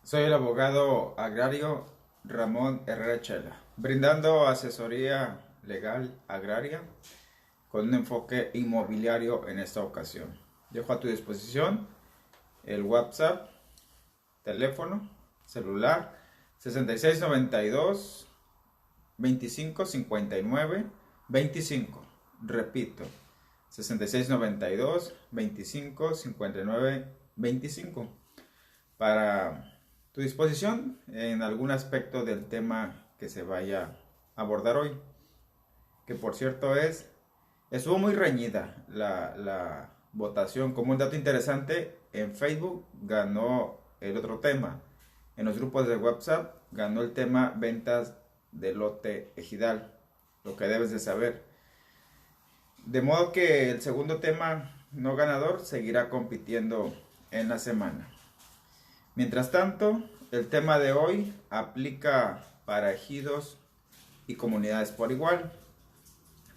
Soy el abogado agrario Ramón Herrera Chela, brindando asesoría legal agraria con un enfoque inmobiliario en esta ocasión. Dejo a tu disposición el WhatsApp, teléfono, celular 6692 2559 25. Repito, 6692 2559 25 para tu disposición en algún aspecto del tema que se vaya a abordar hoy. Que por cierto estuvo muy reñida la votación. Como un dato interesante, en Facebook ganó el otro tema. En los grupos de WhatsApp ganó el tema ventas de lote ejidal, lo que debes de saber. De modo que el segundo tema no ganador seguirá compitiendo en la semana. Mientras tanto, el tema de hoy aplica para ejidos y comunidades por igual.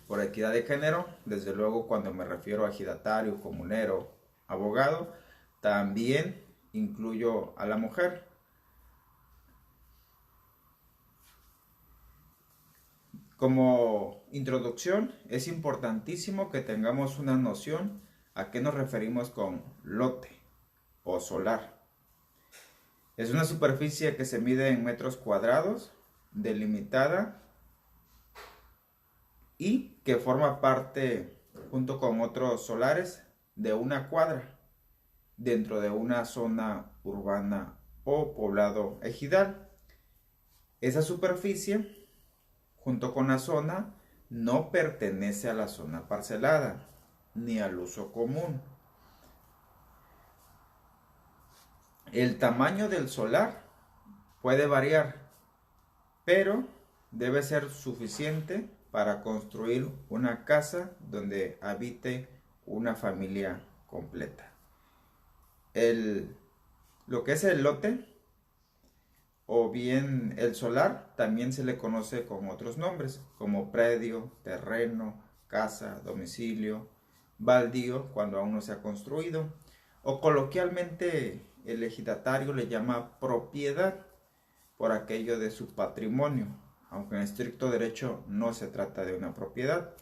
Por equidad de género, desde luego cuando me refiero a ejidatario, comunero, abogado, también incluyo a la mujer. Como introducción, es importantísimo que tengamos una noción a qué nos referimos con lote o solar. Es una superficie que se mide en metros cuadrados, delimitada y que forma parte, junto con otros solares, de una cuadra dentro de una zona urbana o poblado ejidal. Esa superficie, junto con la zona, no pertenece a la zona parcelada ni al uso común. El tamaño del solar puede variar, pero debe ser suficiente para construir una casa donde habite una familia completa. Lo que es el lote o bien el solar también se le conoce con otros nombres como predio, terreno, casa, domicilio, baldío cuando aún no se ha construido, o coloquialmente el ejidatario le llama propiedad por aquello de su patrimonio, aunque en estricto derecho no se trata de una propiedad.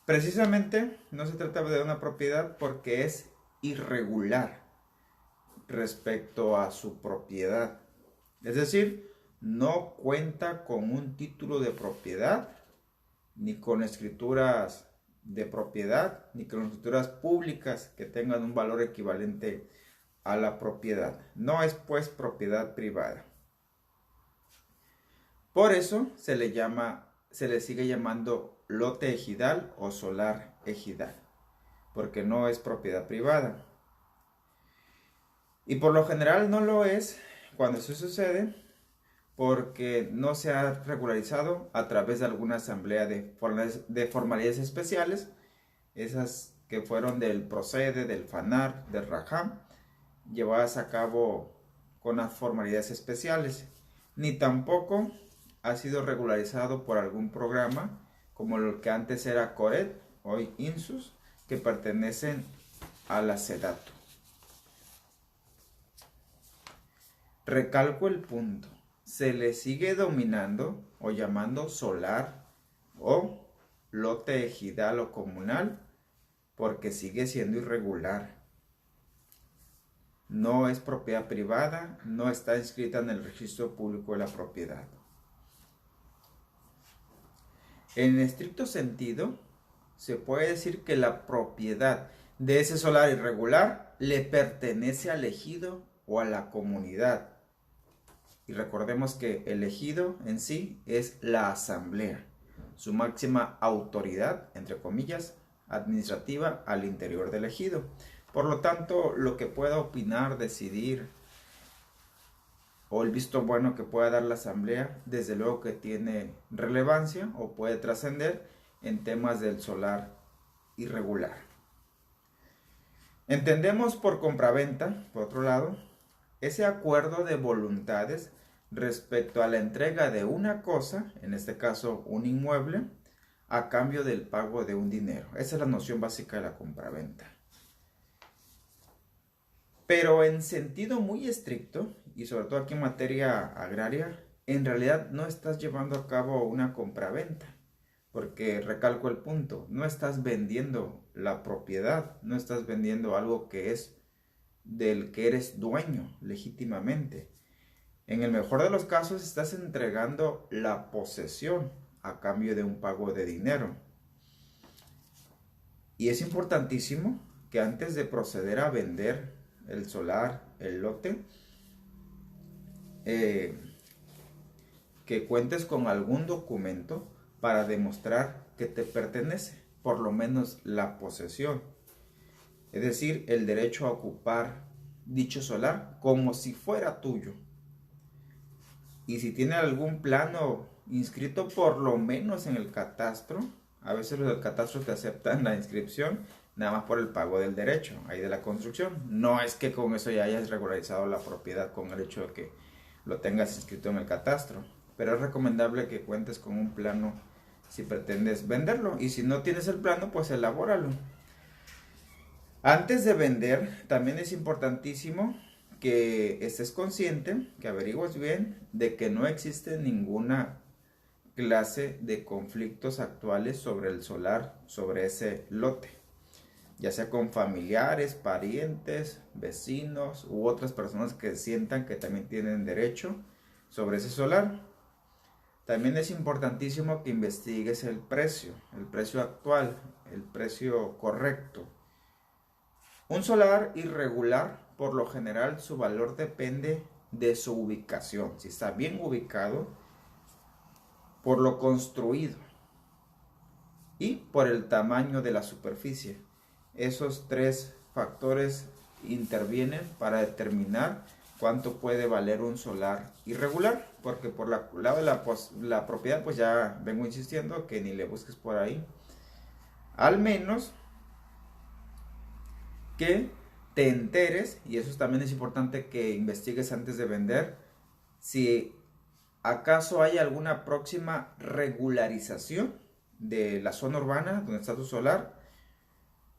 Precisamente no se trata de una propiedad porque es irregular respecto a su propiedad. Es decir, no cuenta con un título de propiedad, ni con escrituras de propiedad, ni con escrituras públicas que tengan un valor equivalente a la propiedad. No es pues propiedad privada. Por eso se le sigue llamando lote ejidal o solar ejidal, porque no es propiedad privada. Y por lo general no lo es cuando eso sucede porque no se ha regularizado a través de alguna asamblea de formalidades especiales, esas que fueron del Procede, del FANAR, del RAJAM, llevadas a cabo con las formalidades especiales, ni tampoco ha sido regularizado por algún programa como lo que antes era CORED, hoy INSUS, que pertenecen a la SEDATU. Recalco el punto, se le sigue dominando o llamando solar o lote ejidal o comunal porque sigue siendo irregular. No es propiedad privada, no está inscrita en el registro público de la propiedad. En estricto sentido, se puede decir que la propiedad de ese solar irregular le pertenece al ejido o a la comunidad. Y recordemos que el ejido en sí es la asamblea, su máxima autoridad, entre comillas, administrativa al interior del ejido. Por lo tanto, lo que pueda opinar, decidir o el visto bueno que pueda dar la asamblea, desde luego que tiene relevancia o puede trascender en temas del solar irregular. Entendemos por compraventa, por otro lado, ese acuerdo de voluntades respecto a la entrega de una cosa, en este caso un inmueble, a cambio del pago de un dinero. Esa es la noción básica de la compraventa. Pero en sentido muy estricto y sobre todo aquí en materia agraria, en realidad no estás llevando a cabo una compraventa, porque recalco el punto, no estás vendiendo la propiedad, no estás vendiendo algo que es del que eres dueño legítimamente. En el mejor de los casos estás entregando la posesión a cambio de un pago de dinero. Y es importantísimo que antes de proceder a vender el solar, el lote, que cuentes con algún documento para demostrar que te pertenece, por lo menos la posesión. Es decir, el derecho a ocupar dicho solar como si fuera tuyo. Y si tiene algún plano inscrito por lo menos en el catastro, a veces los del catastro te aceptan la inscripción nada más por el pago del derecho, ahí de la construcción. No es que con eso ya hayas regularizado la propiedad con el hecho de que lo tengas inscrito en el catastro, pero es recomendable que cuentes con un plano si pretendes venderlo, y si no tienes el plano, pues elabóralo. Antes de vender, también es importantísimo que estés consciente, que averigües bien de que no existe ninguna clase de conflictos actuales sobre el solar, sobre ese lote, ya sea con familiares, parientes, vecinos u otras personas que sientan que también tienen derecho sobre ese solar. También es importantísimo que investigues el precio actual, el precio correcto. Un solar irregular, por lo general, su valor depende de su ubicación. Si está bien ubicado, por lo construido y por el tamaño de la superficie. Esos tres factores intervienen para determinar cuánto puede valer un solar irregular, porque por la lado de la propiedad, pues ya vengo insistiendo que ni le busques por ahí. Al menos que te enteres, y eso también es importante que investigues antes de vender, si acaso hay alguna próxima regularización de la zona urbana donde está tu solar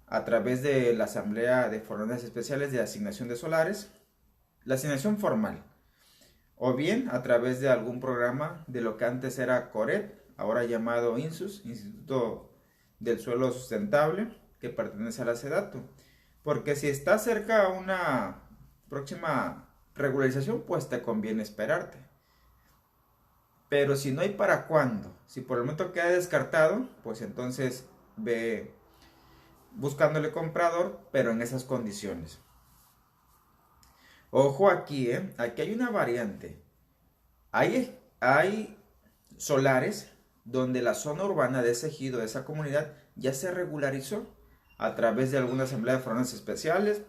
a través de la Asamblea de Forales Especiales de Asignación de Solares, la asignación formal, o bien a través de algún programa de lo que antes era CORET, ahora llamado INSUS, Instituto del Suelo Sustentable, que pertenece a la SEDATU. Porque si está cerca a una próxima regularización, pues te conviene esperarte. Pero si no hay para cuándo, si por el momento queda descartado, pues entonces ve buscándole comprador, pero en esas condiciones. Ojo aquí, aquí hay una variante. Hay solares donde la zona urbana de ese ejido, de esa comunidad, ya se regularizó a través de alguna asamblea de forales especiales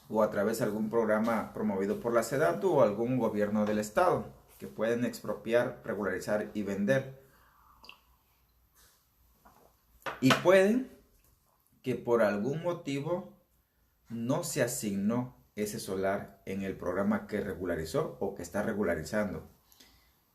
o a través de algún programa promovido por la SEDATU o algún gobierno del estado, que pueden expropiar, regularizar y vender. Y pueden que por algún motivo no se asignó ese solar en el programa que regularizó o que está regularizando.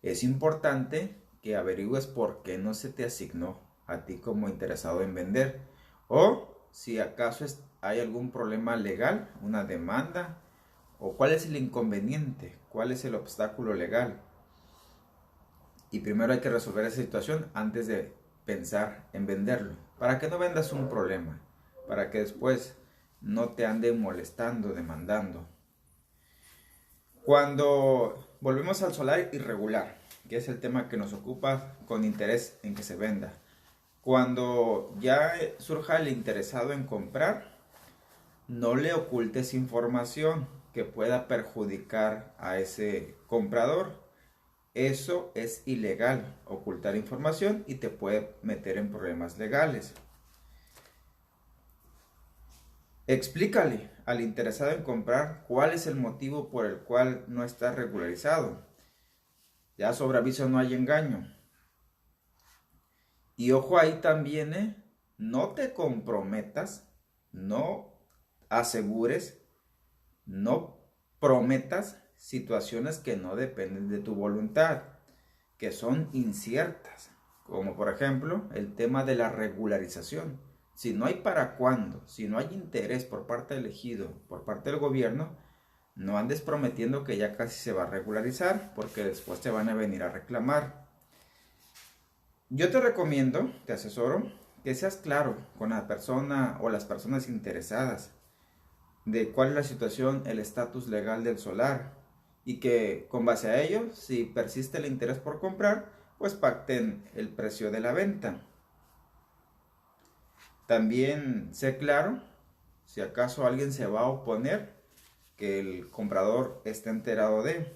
Es importante que averigües por qué no se te asignó a ti como interesado en vender, o si acaso hay algún problema legal, una demanda, o cuál es el inconveniente, cuál es el obstáculo legal. Y primero hay que resolver esa situación antes de pensar en venderlo, para que no vendas un problema, para que después no te anden molestando, demandando. Cuando volvemos al solar irregular, que es el tema que nos ocupa con interés en que se venda, cuando ya surja el interesado en comprar, no le ocultes información que pueda perjudicar a ese comprador. Eso es ilegal, ocultar información, y te puede meter en problemas legales. Explícale al interesado en comprar cuál es el motivo por el cual no está regularizado. Ya sobre aviso no hay engaño. Y ojo ahí también, no te comprometas, no asegures, no prometas situaciones que no dependen de tu voluntad, que son inciertas, como por ejemplo el tema de la regularización. Si no hay para cuándo, si no hay interés por parte del ejido, por parte del gobierno, No andes prometiendo que ya casi se va a regularizar, porque después te van a venir a reclamar. Yo te recomiendo, te asesoro, que seas claro con la persona o las personas interesadas de cuál es la situación, el estatus legal del solar, y que con base a ello, si persiste el interés por comprar, pues pacten el precio de la venta. También sé claro, si acaso alguien se va a oponer, que el comprador esté enterado de.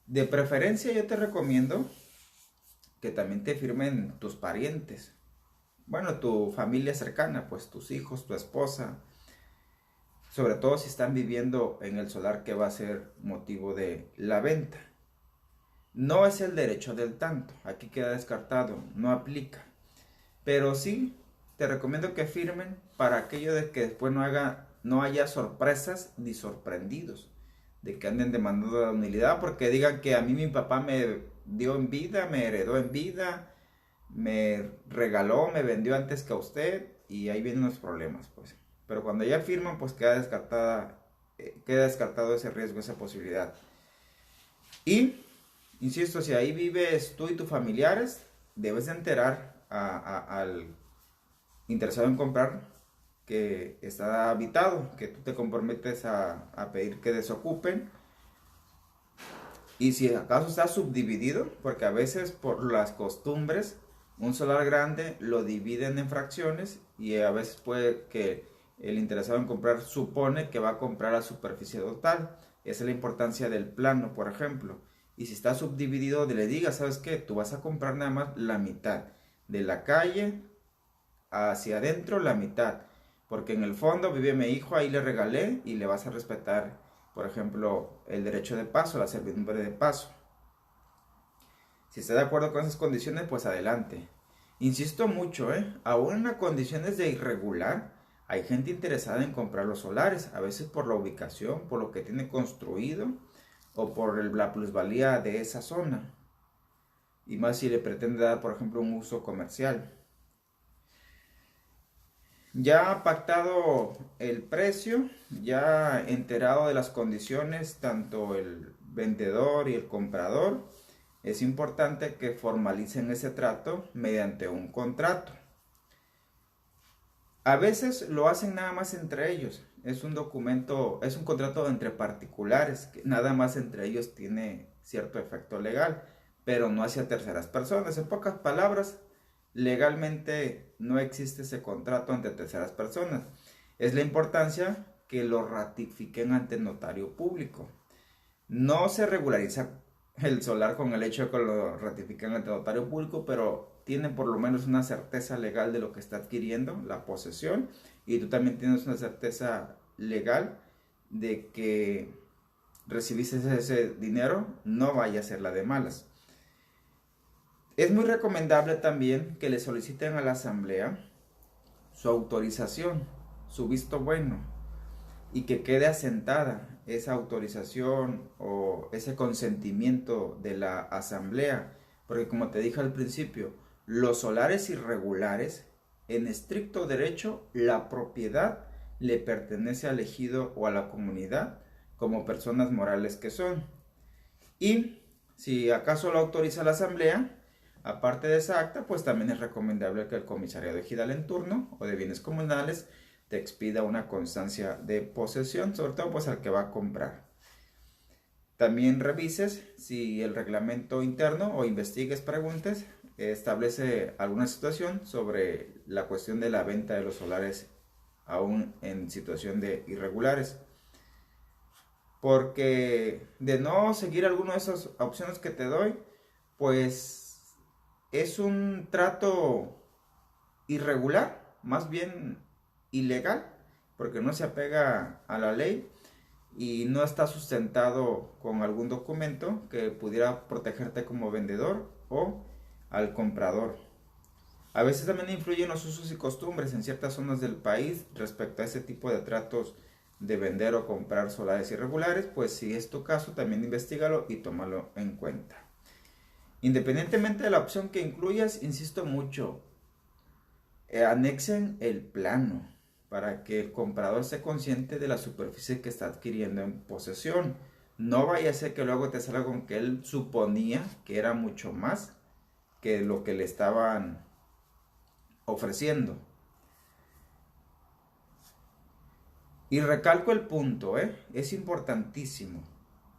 De preferencia yo te recomiendo que también te firmen tus parientes. Bueno, tu familia cercana, pues tus hijos, tu esposa, sobre todo si están viviendo en el solar que va a ser motivo de la venta. No es el derecho del tanto, aquí queda descartado, no aplica. Pero sí te recomiendo que firmen para aquello de que después no haya sorpresas ni sorprendidos, de que anden demandando la nulidad porque digan que a mí mi papá me dio en vida, me heredó en vida, me regaló, me vendió antes que a usted, y ahí vienen los problemas, pues. Pero cuando ya firman, pues queda descartado ese riesgo, esa posibilidad. Y, insisto, si ahí vives tú y tus familiares, debes de enterar al interesado en comprar que está habitado, que tú te comprometes a pedir que desocupen. Y si acaso está subdividido, porque a veces por las costumbres, un solar grande lo dividen en fracciones, y a veces puede que el interesado en comprar supone que va a comprar a superficie total. Esa es la importancia del plano, por ejemplo. Y si está subdividido, le diga, ¿sabes qué? Tú vas a comprar nada más la mitad. De la calle hacia adentro, la mitad. Porque en el fondo vive mi hijo, ahí le regalé, y le vas a respetar, por ejemplo, el derecho de paso, la servidumbre de paso. Si está de acuerdo con esas condiciones, pues adelante. Insisto mucho, aún en las condiciones de irregular, hay gente interesada en comprar los solares, a veces por la ubicación, por lo que tiene construido, o por la plusvalía de esa zona. Y más si le pretende dar, por ejemplo, un uso comercial. Ya pactado el precio, ya enterado de las condiciones, tanto el vendedor y el comprador, es importante que formalicen ese trato mediante un contrato. A veces lo hacen nada más entre ellos. Es un documento, es un contrato entre particulares, que nada más entre ellos tiene cierto efecto legal, pero no hacia terceras personas. En pocas palabras, legalmente no existe ese contrato entre terceras personas. Es la importancia que lo ratifiquen ante el notario público. No se regulariza el solar con el hecho de que lo ratifiquen ante el notario público, pero tiene por lo menos una certeza legal de lo que está adquiriendo, la posesión, y tú también tienes una certeza legal de que recibiste ese dinero, no vaya a ser la de malas. Es muy recomendable también que le soliciten a la asamblea su autorización, su visto bueno, y que quede asentada esa autorización o ese consentimiento de la asamblea, porque como te dije al principio, los solares irregulares, en estricto derecho, la propiedad le pertenece al ejido o a la comunidad como personas morales que son. Y si acaso lo autoriza la asamblea, aparte de esa acta, pues también es recomendable que el comisariado ejidal en turno o de bienes comunales te expida una constancia de posesión, sobre todo pues al que va a comprar. También revises si el reglamento interno o investigues, preguntes, establece alguna situación sobre la cuestión de la venta de los solares aún en situación de irregulares. Porque de no seguir alguna de esas opciones que te doy, pues es un trato irregular, más bien ilegal, porque no se apega a la ley y no está sustentado con algún documento que pudiera protegerte como vendedor o al comprador. A veces también influyen los usos y costumbres en ciertas zonas del país respecto a ese tipo de tratos de vender o comprar solares irregulares, pues si es tu caso también investígalo y tómalo en cuenta. Independientemente de la opción que incluyas, insisto mucho, anexen el plano. para que el comprador sea consciente de la superficie que está adquiriendo en posesión. No vaya a ser que luego te salga con que él suponía que era mucho más que lo que le estaban ofreciendo. Y recalco el punto, es importantísimo.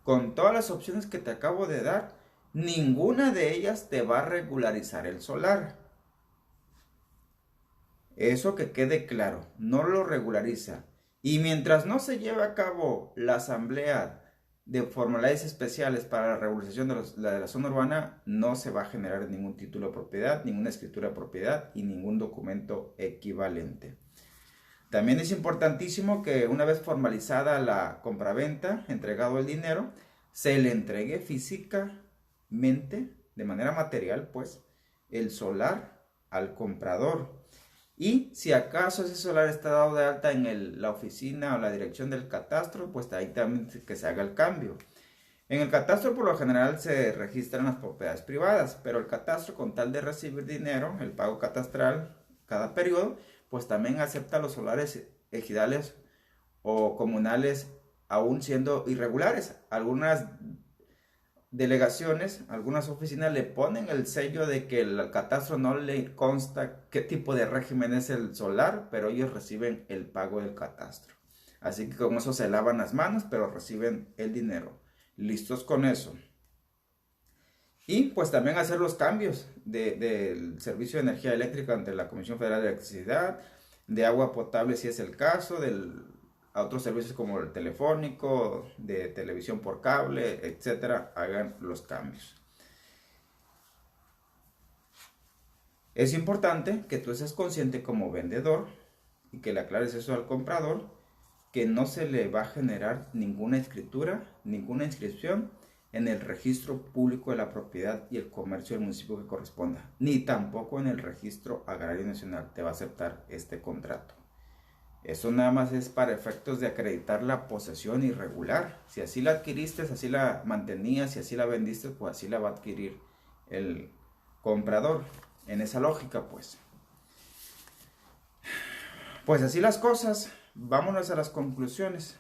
Con todas las opciones que te acabo de dar, ninguna de ellas te va a regularizar el solar. Eso que quede claro, no lo regulariza. Y mientras no se lleve a cabo la asamblea de formularios especiales para la regularización de la zona urbana, no se va a generar ningún título de propiedad, ninguna escritura de propiedad y ningún documento equivalente. También es importantísimo que una vez formalizada la compraventa, entregado el dinero, se le entregue físicamente, de manera material, pues, el solar al comprador. Y si acaso ese solar está dado de alta en la oficina o la dirección del catastro, pues ahí también que se haga el cambio. En el catastro por lo general se registran las propiedades privadas, pero el catastro, con tal de recibir dinero, el pago catastral cada periodo, pues también acepta los solares ejidales o comunales aún siendo irregulares. Algunas delegaciones, algunas oficinas le ponen el sello de que el catastro no le consta qué tipo de régimen es el solar, pero ellos reciben el pago del catastro. Así que con eso se lavan las manos, pero reciben el dinero. Listos con eso. Y pues también hacer los cambios del servicio de energía eléctrica ante la Comisión Federal de Electricidad, de agua potable si es el caso, a otros servicios como el telefónico, de televisión por cable, etcétera, hagan los cambios. Es importante que tú seas consciente como vendedor y que le aclares eso al comprador, que no se le va a generar ninguna escritura, ninguna inscripción en el registro público de la propiedad y el comercio del municipio que corresponda, ni tampoco en el registro agrario nacional te va a aceptar este contrato. Eso nada más es para efectos de acreditar la posesión irregular. Si así la adquiriste, así la mantenías, si así la vendiste, pues así la va a adquirir el comprador. En esa lógica, pues. Pues así las cosas. Vámonos a las conclusiones.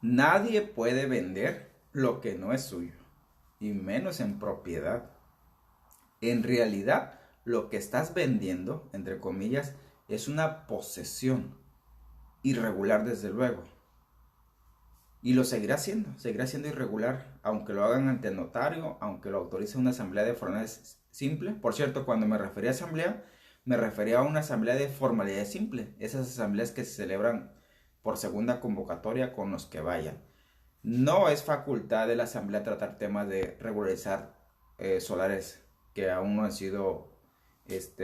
Nadie puede vender lo que no es suyo, y menos en propiedad. En realidad, lo que estás vendiendo, entre comillas, es una posesión irregular, desde luego. Y lo seguirá siendo irregular, aunque lo hagan ante el notario, aunque lo autorice una asamblea de formalidades simple. Por cierto, cuando me refería a asamblea, me refería a una asamblea de formalidades simple. Esas asambleas que se celebran por segunda convocatoria con los que vayan. No es facultad de la asamblea tratar temas de regularizar solares que aún no han sido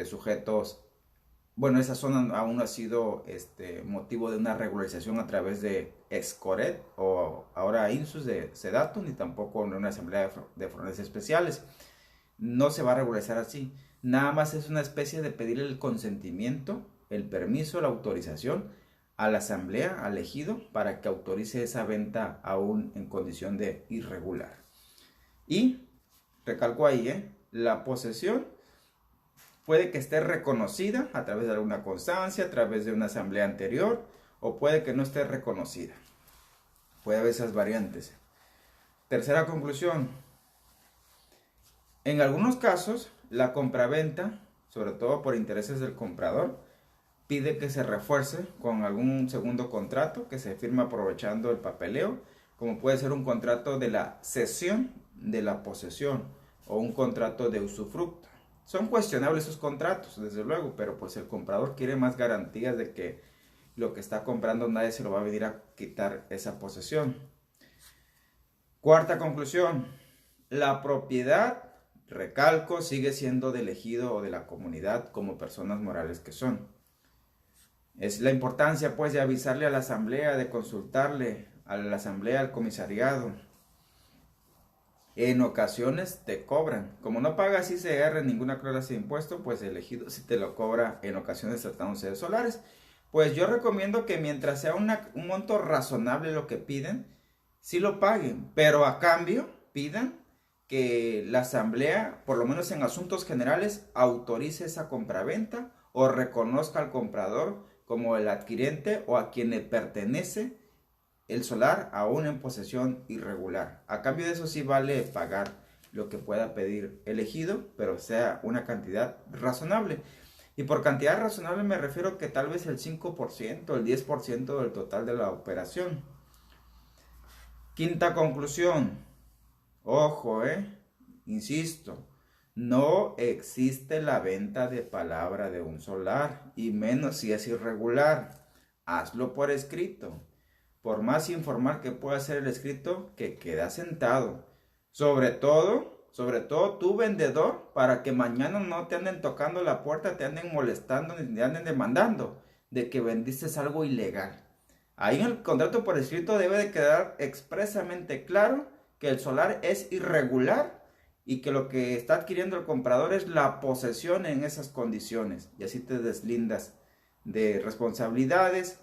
sujetos, bueno, esa zona aún no ha sido motivo de una regularización a través de Excoret o ahora INSUS de SEDATU, ni tampoco en una asamblea de formalidades especiales. No se va a regularizar así. Nada más es una especie de pedir el consentimiento, el permiso, la autorización a la asamblea, al ejido, para que autorice esa venta aún en condición de irregular. Y recalco ahí, la posesión puede que esté reconocida a través de alguna constancia, a través de una asamblea anterior, o puede que no esté reconocida. Puede haber esas variantes. Tercera conclusión. En algunos casos, la compraventa, sobre todo por intereses del comprador, pide que se refuerce con algún segundo contrato que se firma aprovechando el papeleo, como puede ser un contrato de la cesión de la posesión o un contrato de usufructo. Son cuestionables esos contratos, desde luego, pero pues el comprador quiere más garantías de que lo que está comprando nadie se lo va a venir a quitar esa posesión. Cuarta conclusión, la propiedad, recalco, sigue siendo del ejido o de la comunidad como personas morales que son. Es la importancia pues de avisarle a la asamblea, de consultarle a la asamblea, al comisariado. En ocasiones te cobran. Como no pagas ICR, ninguna clase de impuesto, pues el ejido sí te lo cobra en ocasiones tratándose de solares. Pues yo recomiendo que mientras sea un monto razonable lo que piden, sí lo paguen. Pero a cambio pidan que la asamblea, por lo menos en asuntos generales, autorice esa compraventa o reconozca al comprador como el adquirente o a quien le pertenece el solar aún en posesión irregular. A cambio de eso sí vale pagar lo que pueda pedir el ejido, pero sea una cantidad razonable. Y por cantidad razonable me refiero que tal vez el 5%, el 10% del total de la operación. Quinta conclusión. Ojo, insisto, no existe la venta de palabra de un solar, y menos si es irregular. Hazlo por escrito. Por más informal que pueda ser el escrito, que queda sentado. Sobre todo tú vendedor, para que mañana no te anden tocando la puerta, te anden molestando, ni te anden demandando de que vendiste algo ilegal. Ahí en el contrato por escrito debe de quedar expresamente claro que el solar es irregular y que lo que está adquiriendo el comprador es la posesión en esas condiciones. Y así te deslindas de responsabilidades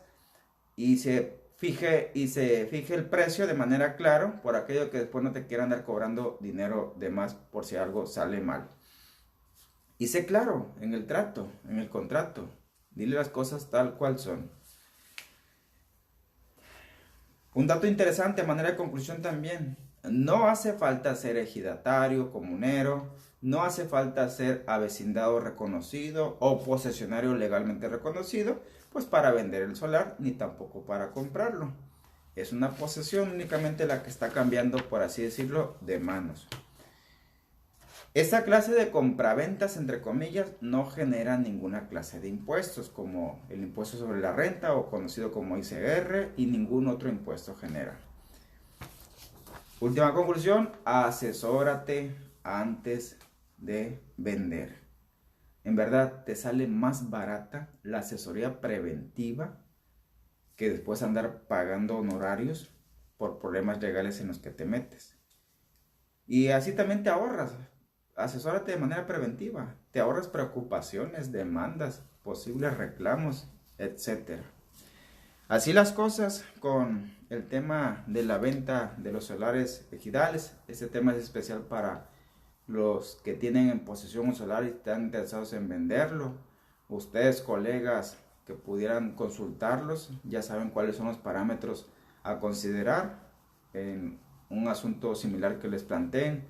y se fije el precio de manera clara, por aquello que después no te quieran andar cobrando dinero de más por si algo sale mal. Y sé claro en el trato, en el contrato. Dile las cosas tal cual son. Un dato interesante a manera de conclusión también. No hace falta ser ejidatario, comunero, no hace falta ser avecindado reconocido o posesionario legalmente reconocido, pues para vender el solar, ni tampoco para comprarlo. Es una posesión únicamente la que está cambiando, por así decirlo, de manos. Esta clase de compraventas, entre comillas, no genera ninguna clase de impuestos, como el impuesto sobre la renta o conocido como ICR, y ningún otro impuesto genera. Última conclusión, asesórate antes de vender. En verdad, te sale más barata la asesoría preventiva que después andar pagando honorarios por problemas legales en los que te metes. Y así también te ahorras. Asesórate de manera preventiva. Te ahorras preocupaciones, demandas, posibles reclamos, etc. Así las cosas con el tema de la venta de los solares ejidales. Este tema es especial para los que tienen en posesión un solar y están interesados en venderlo. Ustedes, colegas que pudieran consultarlos, ya saben cuáles son los parámetros a considerar en un asunto similar que les planteen.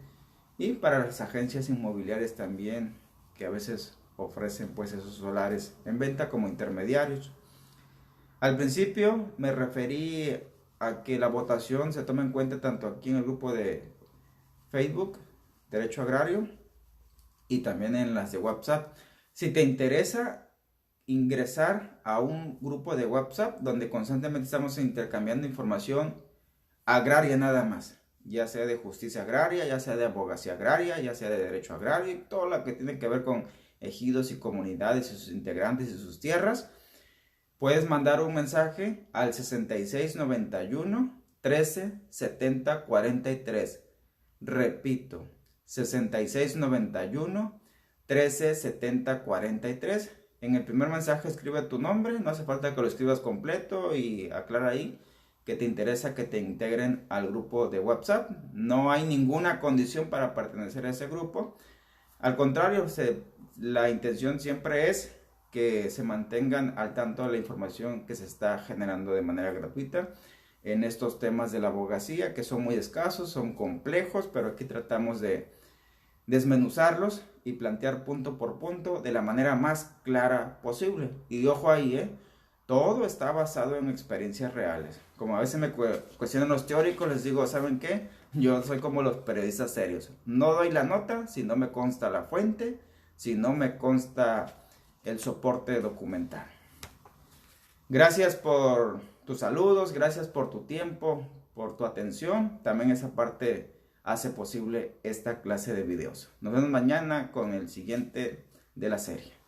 Y para las agencias inmobiliarias también, que a veces ofrecen pues esos solares en venta como intermediarios. Al principio me referí a que la votación se tome en cuenta tanto aquí en el grupo de Facebook, Derecho Agrario, y también en las de WhatsApp. Si te interesa ingresar a un grupo de WhatsApp donde constantemente estamos intercambiando información agraria nada más, ya sea de justicia agraria, ya sea de abogacía agraria, ya sea de derecho agrario, y todo lo que tiene que ver con ejidos y comunidades y sus integrantes y sus tierras, puedes mandar un mensaje al 6691 13 70 43. Repito, 6691 13 70 43. En el primer mensaje escribe tu nombre, no hace falta que lo escribas completo, y aclara ahí que te interesa que te integren al grupo de WhatsApp. No hay ninguna condición para pertenecer a ese grupo. Al contrario, la intención siempre es que se mantengan al tanto de la información que se está generando de manera gratuita en estos temas de la abogacía, que son muy escasos, son complejos, pero aquí tratamos de desmenuzarlos y plantear punto por punto de la manera más clara posible. Y ojo ahí, todo está basado en experiencias reales. Como a veces me cuestionan los teóricos, les digo, ¿saben qué? Yo soy como los periodistas serios. No doy la nota si no me consta la fuente, si no me consta el soporte documental. Gracias por tus saludos, gracias por tu tiempo, por tu atención. También esa parte hace posible esta clase de videos. Nos vemos mañana con el siguiente de la serie.